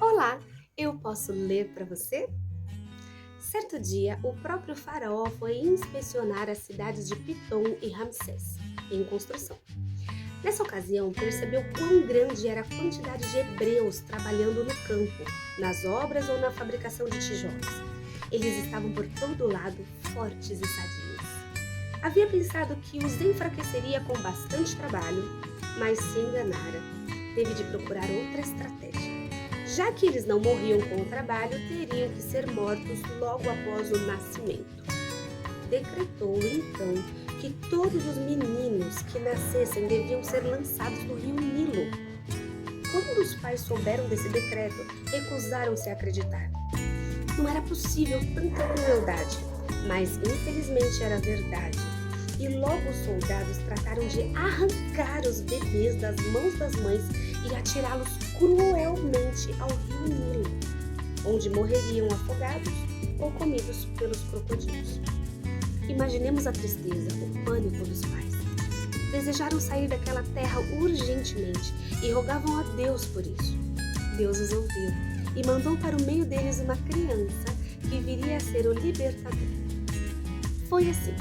Olá, eu posso ler para você? Certo dia, o próprio faraó foi inspecionar as cidades de Pitom e Ramsés, em construção. Nessa ocasião, percebeu quão grande era a quantidade de hebreus trabalhando no campo, nas obras ou na fabricação de tijolos. Eles estavam por todo lado, fortes e sadios. Havia pensado que os enfraqueceria com bastante trabalho, mas se enganara. Teve de procurar outra estratégia. Já que eles não morriam com o trabalho, teriam que ser mortos logo após o nascimento. Decretou então que todos os meninos que nascessem deviam ser lançados no rio Nilo. Quando os pais souberam desse decreto, recusaram-se a acreditar. Não era possível tanta crueldade, mas infelizmente era verdade. E logo os soldados trataram de arrancar os bebês das mãos das mães e atirá-los cruelmente ao rio Nilo, onde morreriam afogados ou comidos pelos crocodilos. Imaginemos a tristeza, o pânico dos pais. Desejaram sair daquela terra urgentemente e rogavam a Deus por isso. Deus os ouviu e mandou para o meio deles uma criança que viria a ser o libertador. Foi assim.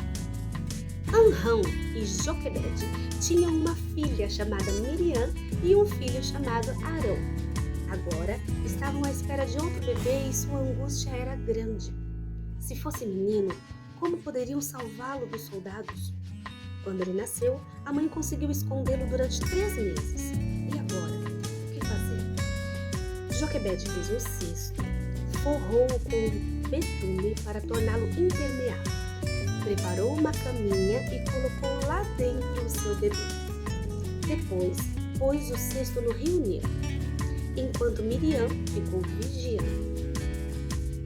Amrão e Joquebede tinham uma filha chamada Miriam e um filho chamado Arão. Agora estavam à espera de outro bebê e sua angústia era grande. Se fosse menino, como poderiam salvá-lo dos soldados? Quando ele nasceu, a mãe conseguiu escondê-lo durante 3 meses. E agora? O que fazer? Joquebede fez um cesto, forrou-o com betume para torná-lo impermeável. Preparou uma caminha e colocou lá dentro o seu bebê. Depois, pôs o cesto no rio Nilo, enquanto Miriam ficou vigiando.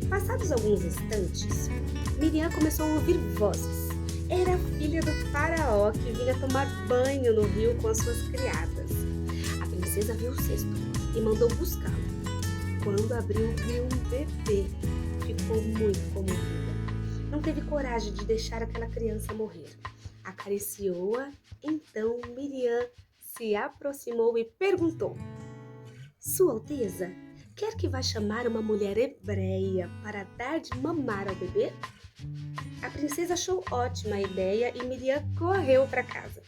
Passados alguns instantes, Miriam começou a ouvir vozes. Era a filha do faraó que vinha tomar banho no rio com as suas criadas. A princesa viu o cesto e mandou buscá-lo. Quando abriu, viu um bebê. Ficou muito comovida. Não teve coragem de deixar aquela criança morrer. Acariciou-a, então Miriam se aproximou e perguntou: Sua Alteza, quer que vá chamar uma mulher hebreia para dar de mamar ao bebê? A princesa achou ótima a ideia e Miriam correu para casa.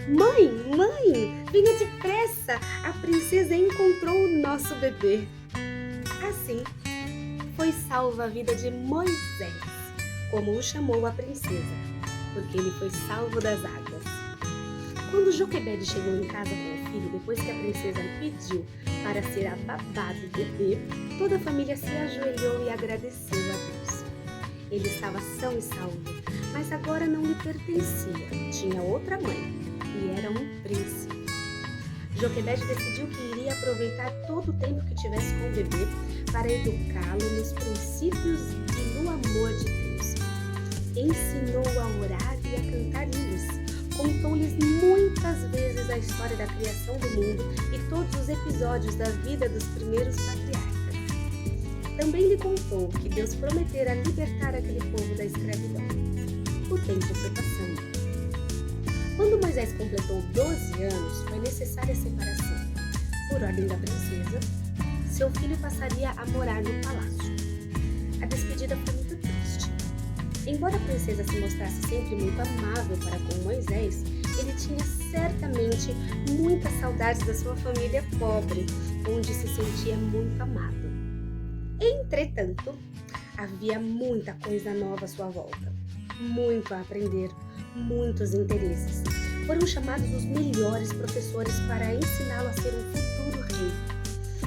Mãe, venha depressa! A princesa encontrou o nosso bebê. Assim, foi salva a vida de Moisés, como o chamou a princesa, porque ele foi salvo das águas. Quando Joquebede chegou em casa com o filho, depois que a princesa lhe pediu para ser a babá do bebê, toda a família se ajoelhou e agradeceu a Deus. Ele estava são e salvo, mas agora não lhe pertencia, tinha outra mãe, e era um príncipe. Joquebede decidiu que iria aproveitar todo o tempo que tivesse com o bebê para educá-lo nos princípios e no amor de Deus. Ensinou a orar e a cantar hinos. Contou-lhes muitas vezes a história da criação do mundo e todos os episódios da vida dos primeiros patriarcas. Também lhe contou que Deus prometera libertar aquele povo da escravidão. O tempo foi passando. Quando Moisés completou 12 anos, foi necessária a separação. Por ordem da princesa, seu filho passaria a morar no palácio. A despedida foi muito triste. Embora a princesa se mostrasse sempre muito amável para com Moisés, ele tinha certamente muitas saudades da sua família pobre, onde se sentia muito amado. Entretanto, havia muita coisa nova à sua volta, muito a aprender, muitos interesses. Foram chamados os melhores professores para ensiná-lo a ser um futuro rei.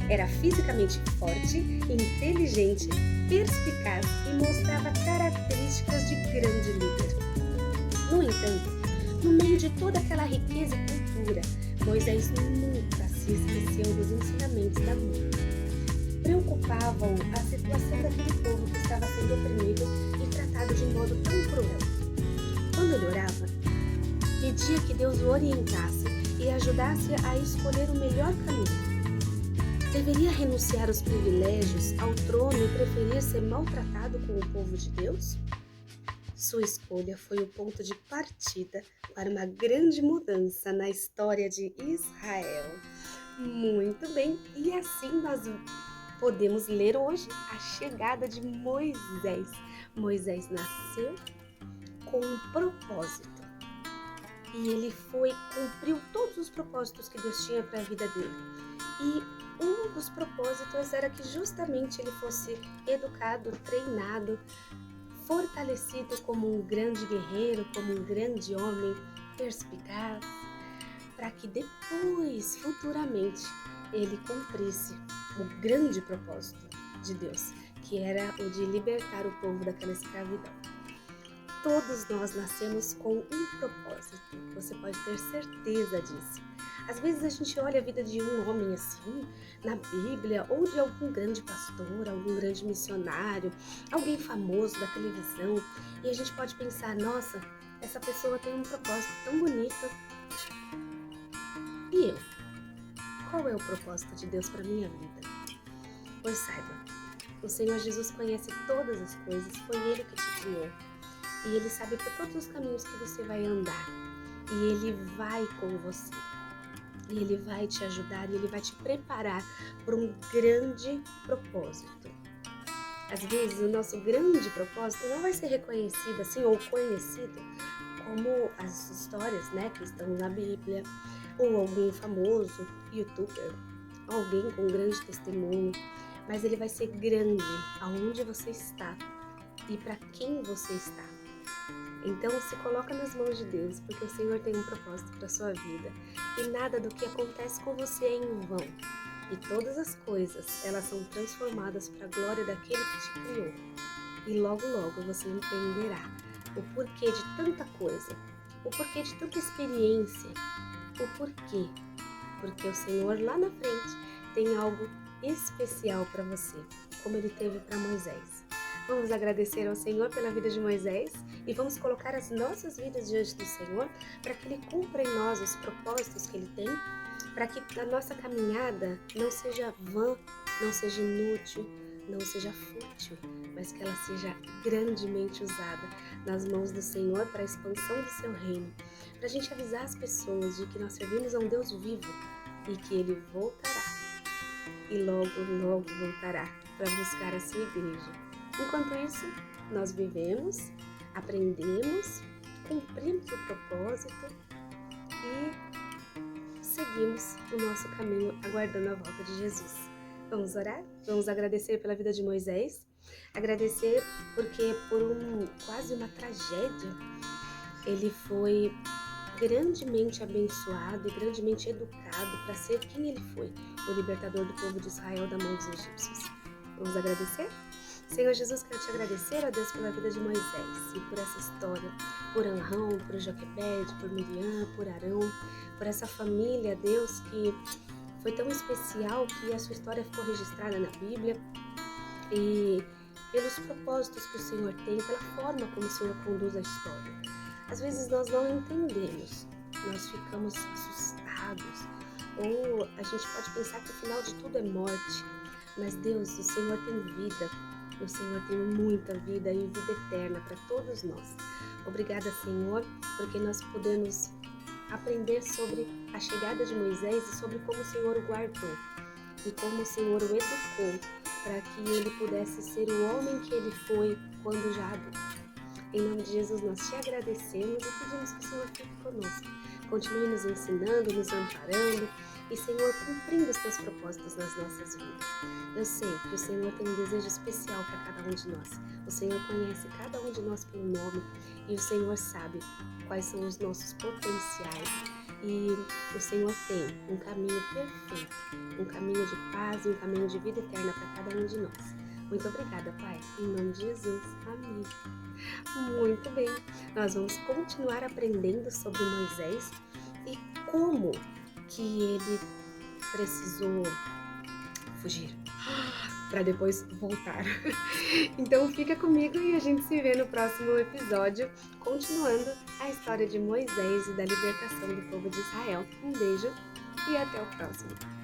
Era fisicamente forte, inteligente, perspicaz e mostrava características de grande líder. No entanto, no meio de toda aquela riqueza e cultura, Moisés nunca se esqueceu dos ensinamentos da mãe. Preocupava-o a situação daquele povo que estava sendo oprimido e tratado de modo tão cruel. Quando ele orava, pedia que Deus o orientasse e ajudasse a escolher o melhor caminho. Deveria renunciar aos privilégios, ao trono e preferir ser maltratado com o povo de Deus? Sua escolha foi o ponto de partida para uma grande mudança na história de Israel. Muito bem, e assim nós podemos ler hoje a chegada de Moisés. Moisés nasceu com um propósito e ele cumpriu todos os propósitos que Deus tinha para a vida dele. E um dos propósitos era que justamente ele fosse educado, treinado, fortalecido como um grande guerreiro, como um grande homem perspicaz, para que depois, futuramente, ele cumprisse o grande propósito de Deus, que era o de libertar o povo daquela escravidão. Todos nós nascemos com um propósito, você pode ter certeza disso. Às vezes a gente olha a vida de um homem assim, na Bíblia, ou de algum grande pastor, algum grande missionário, alguém famoso da televisão, e a gente pode pensar, nossa, essa pessoa tem um propósito tão bonito. E eu? Qual é o propósito de Deus para minha vida? Pois saiba, o Senhor Jesus conhece todas as coisas, foi Ele que te criou. E Ele sabe por todos os caminhos que você vai andar. E Ele vai com você. E Ele vai te ajudar e Ele vai te preparar para um grande propósito. Às vezes o nosso grande propósito não vai ser reconhecido assim ou conhecido como as histórias, né, que estão na Bíblia, ou alguém famoso, youtuber, alguém com grande testemunho, mas ele vai ser grande aonde você está e para quem você está. Então se coloca nas mãos de Deus, porque o Senhor tem um propósito para a sua vida e nada do que acontece com você é em vão. E todas as coisas, elas são transformadas para a glória daquele que te criou. E logo, logo você entenderá o porquê de tanta coisa, o porquê de tanta experiência, o porquê. Porque o Senhor lá na frente tem algo especial para você, como Ele teve para Moisés. Vamos agradecer ao Senhor pela vida de Moisés e vamos colocar as nossas vidas diante do Senhor para que Ele cumpra em nós os propósitos que Ele tem, para que a nossa caminhada não seja vã, não seja inútil, não seja fútil, mas que ela seja grandemente usada nas mãos do Senhor para a expansão do seu reino, para a gente avisar as pessoas de que nós servimos a um Deus vivo e que Ele voltará e logo, logo voltará para buscar a sua igreja. Enquanto isso, nós vivemos, aprendemos, cumprimos o propósito e seguimos o nosso caminho aguardando a volta de Jesus. Vamos orar? Vamos agradecer pela vida de Moisés, agradecer porque por quase uma tragédia, ele foi grandemente abençoado e grandemente educado para ser quem ele foi, o libertador do povo de Israel da mão dos egípcios. Vamos agradecer? Senhor Jesus, quero te agradecer, ó Deus, pela vida de Moisés e por essa história, por Arão, por Joquebede, por Miriam, por Arão, por essa família, Deus, que foi tão especial que a sua história ficou registrada na Bíblia e pelos propósitos que o Senhor tem, pela forma como o Senhor conduz a história. Às vezes nós não entendemos, nós ficamos assustados ou a gente pode pensar que o final de tudo é morte, mas Deus, o Senhor tem vida. O Senhor tem muita vida e vida eterna para todos nós. Obrigada, Senhor, porque nós podemos aprender sobre a chegada de Moisés e sobre como o Senhor o guardou e como o Senhor o educou para que ele pudesse ser o homem que ele foi quando já adulto. Em nome de Jesus, nós te agradecemos e pedimos que o Senhor fique conosco. Continue nos ensinando, nos amparando e, Senhor, cumprindo os teus propósitos nas nossas vidas. Eu sei que o Senhor tem um desejo especial para cada um de nós. O Senhor conhece cada um de nós pelo nome e o Senhor sabe quais são os nossos potenciais. E o Senhor tem um caminho perfeito, um caminho de paz e um caminho de vida eterna para cada um de nós. Muito obrigada, Pai. Em nome de Jesus. Amém. Muito bem. Nós vamos continuar aprendendo sobre Moisés e como que ele precisou fugir para depois voltar. Então fica comigo e a gente se vê no próximo episódio, continuando a história de Moisés e da libertação do povo de Israel. Um beijo e até o próximo.